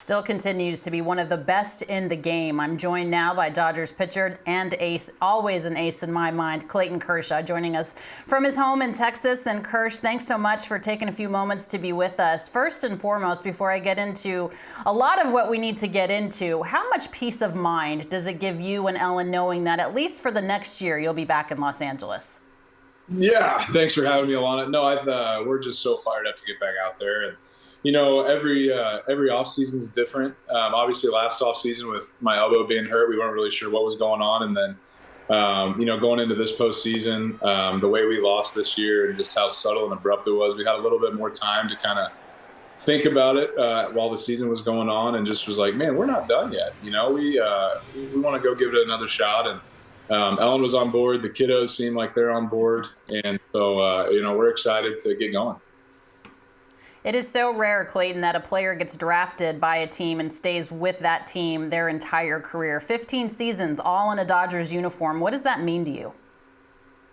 Still continues to be one of the best in the game. I'm joined now by Dodgers pitcher and ace, always an ace in my mind, Clayton Kershaw, joining us from his home in Texas. And Kersh, thanks so much for taking a few moments to be with us. First and foremost, before I get into a lot of what we need to get into, how much peace of mind does it give you and Ellen knowing that at least for the next year you'll be back in Los Angeles? Yeah, thanks for having me, Alana. No, we're just so fired up to get back out there, and every off season is different. Obviously, last off season with my elbow being hurt, we weren't really sure what was going on, and then going into this postseason, the way we lost this year and just how subtle and abrupt it was, we had a little bit more time to kind of think about it while the season was going on, and just was like, man, we're not done yet. We want to go give it another shot, and Ellen was on board. The kiddos seem like they're on board, and so we're excited to get going. It is so rare, Clayton, that a player gets drafted by a team and stays with that team their entire career. 15 seasons, all in a Dodgers uniform. What does that mean to you?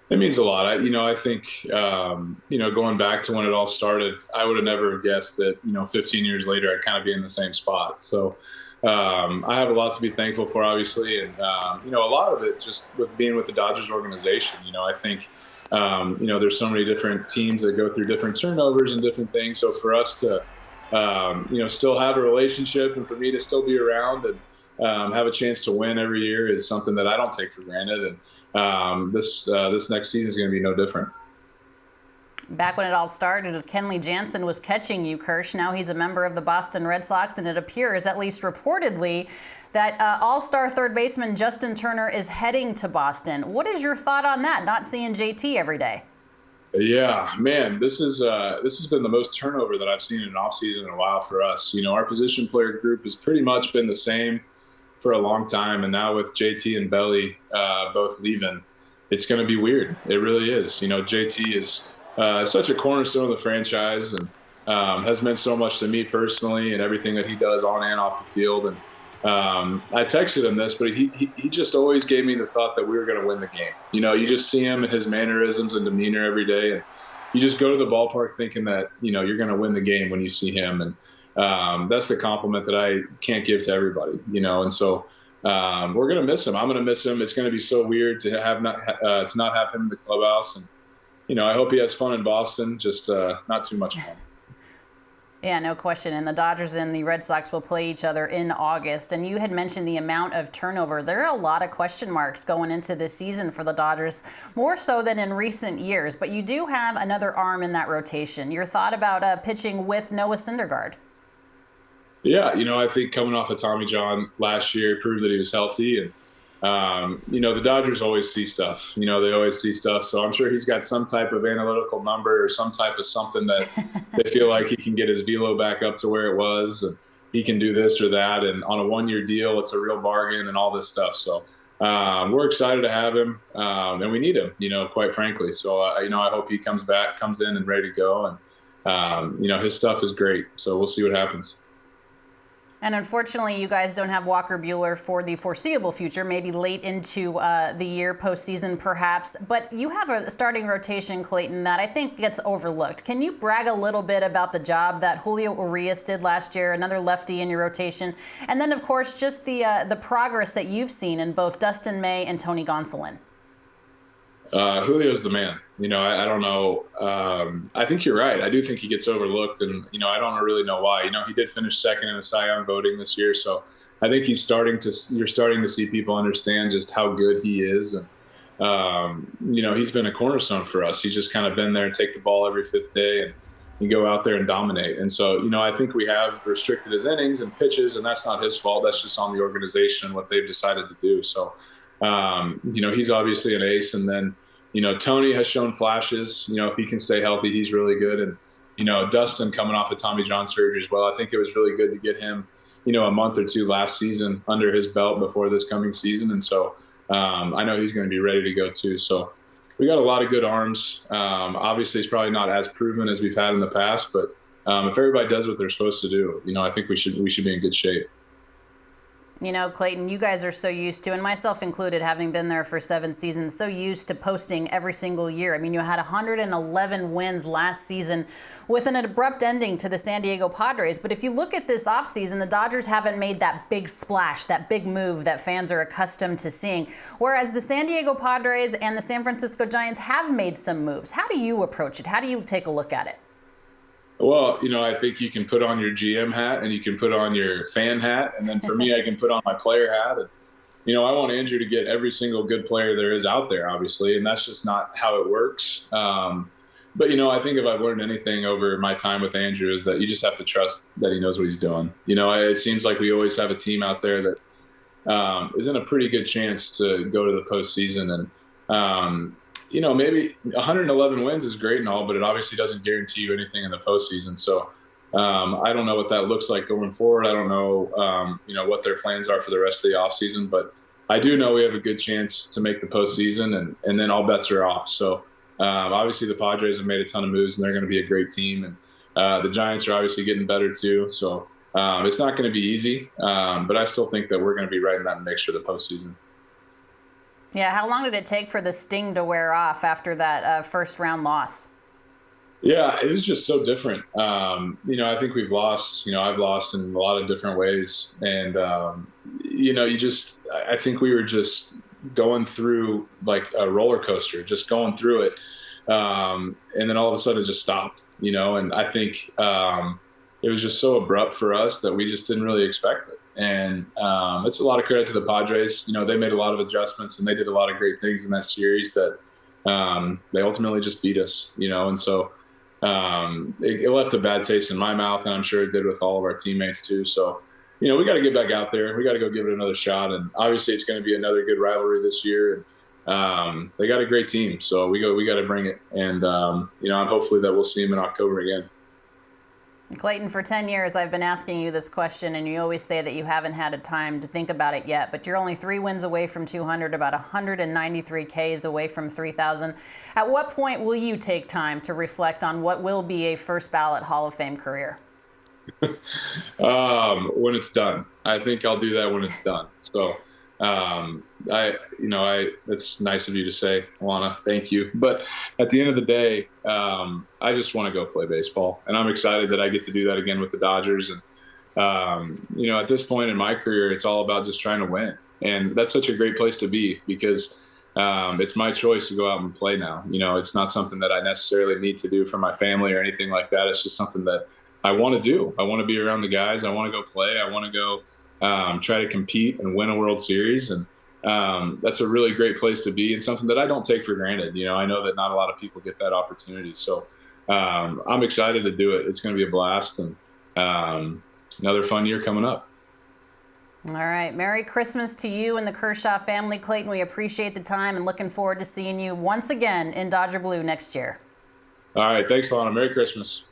It means a lot. I think going back to when it all started, I would have never guessed that 15 years later I'd kind of be in the same spot. So I have a lot to be thankful for, obviously, and a lot of it just with being with the Dodgers organization. I think there's so many different teams that go through different turnovers and different things. So for us to still have a relationship, and for me to still be around and have a chance to win every year is something that I don't take for granted. And this next season is going to be no different. Back when it all started, Kenley Jansen was catching you, Kersh. Now he's a member of the Boston Red Sox, and it appears, at least reportedly, that all-star third baseman Justin Turner is heading to Boston. What is your thought on that, not seeing JT every day? Yeah, man, this has been the most turnover that I've seen in an offseason in a while for us. Our position player group has pretty much been the same for a long time, and now with JT and Belly both leaving, it's going to be weird. It really is. JT is such a cornerstone of the franchise, and has meant so much to me personally and everything that he does on and off the field. And I texted him this, but he just always gave me the thought that we were going to win the game. You just see him and his mannerisms and demeanor every day, and you just go to the ballpark thinking that you're going to win the game when you see him. And that's the compliment that I can't give to everybody. And so we're going to miss him. I'm going to miss him. It's going to be so weird to not have him in the clubhouse. And I hope he has fun in Boston, just not too much fun. Yeah, no question. And the Dodgers and the Red Sox will play each other in August. And you had mentioned the amount of turnover. There are a lot of question marks going into this season for the Dodgers, more so than in recent years. But you do have another arm in that rotation. Your thought about pitching with Noah Syndergaard? Yeah, I think coming off of Tommy John last year proved that he was healthy. And the Dodgers always see stuff. They always see stuff. So I'm sure he's got some type of analytical number or some type of something that they feel like he can get his velo back up to where it was, and he can do this or that. And on a 1-year deal, it's a real bargain and all this stuff. So we're excited to have him, and we need him, quite frankly. So, I hope he comes in and ready to go. And, his stuff is great. So we'll see what happens. And unfortunately, you guys don't have Walker Buehler for the foreseeable future, maybe late into the year, postseason perhaps. But you have a starting rotation, Clayton, that I think gets overlooked. Can you brag a little bit about the job that Julio Urias did last year, another lefty in your rotation? And then, of course, just the progress that you've seen in both Dustin May and Tony Gonsolin. Julio's the man. I don't know. I think you're right. I do think he gets overlooked, and I don't really know why. He did finish second in the Cy Young voting this year, so I think you're starting to see people understand just how good he is. And he's been a cornerstone for us. He's just kind of been there and take the ball every fifth day and you go out there and dominate. And so I think we have restricted his innings and pitches, and that's not his fault. That's just on the organization and what they've decided to do. So he's obviously an ace, and then Tony has shown flashes. If he can stay healthy, he's really good. And, Dustin coming off of Tommy John surgery as well. I think it was really good to get him, a month or two last season under his belt before this coming season. And so I know he's going to be ready to go too. So we got a lot of good arms. Obviously, it's probably not as proven as we've had in the past, but if everybody does what they're supposed to do, I think we should be in good shape. You know, Clayton, you guys are so used to, and myself included, having been there for 7 seasons, so used to posting every single year. I mean, you had 111 wins last season with an abrupt ending to the San Diego Padres. But if you look at this offseason, the Dodgers haven't made that big splash, that big move that fans are accustomed to seeing. Whereas the San Diego Padres and the San Francisco Giants have made some moves. How do you approach it? How do you take a look at it? Well, I think you can put on your GM hat and you can put on your fan hat. And then for me, I can put on my player hat. And, I want Andrew to get every single good player there is out there, obviously. And that's just not how it works. But, I think if I've learned anything over my time with Andrew is that you just have to trust that he knows what he's doing. It seems like we always have a team out there that is in a pretty good chance to go to the postseason. And, maybe 111 wins is great and all, but it obviously doesn't guarantee you anything in the postseason. So I don't know what that looks like going forward. I don't know, what their plans are for the rest of the offseason, but I do know we have a good chance to make the postseason, and then all bets are off. So obviously the Padres have made a ton of moves, and they're going to be a great team. And the Giants are obviously getting better too. So it's not going to be easy, but I still think that we're going to be right in that mix for the postseason. Yeah, how long did it take for the sting to wear off after that first round loss? Yeah, it was just so different. I think we've lost, I've lost in a lot of different ways. And, I think we were just going through like a roller coaster, just going through it. And then all of a sudden it just stopped, and I think it was just so abrupt for us that we just didn't really expect it. And it's a lot of credit to the Padres. They made a lot of adjustments and they did a lot of great things in that series that they ultimately just beat us, and so it left a bad taste in my mouth, and I'm sure it did with all of our teammates too. So, we got to get back out there. We got to go give it another shot. And obviously it's going to be another good rivalry this year. And they got a great team. So we got to bring it. And, hopefully that we'll see them in October again. Clayton, for 10 years, I've been asking you this question, and you always say that you haven't had a time to think about it yet, but you're only 3 wins away from 200, about 193 Ks away from 3,000. At what point will you take time to reflect on what will be a first ballot Hall of Fame career? When it's done. I think I'll do that when it's done. So, that's nice of you to say, Alana. Thank you. But at the end of the day, I just want to go play baseball, and I'm excited that I get to do that again with the Dodgers. And, at this point in my career, it's all about just trying to win. And that's such a great place to be because, it's my choice to go out and play now. It's not something that I necessarily need to do for my family or anything like that. It's just something that I want to do. I want to be around the guys. I want to go play. I want to go try to compete and win a World Series. And that's a really great place to be and something that I don't take for granted. I know that not a lot of people get that opportunity. So I'm excited to do it. It's going to be a blast and another fun year coming up. All right. Merry Christmas to you and the Kershaw family. Clayton, we appreciate the time and looking forward to seeing you once again in Dodger Blue next year. All right. Thanks, Alana. Merry Christmas.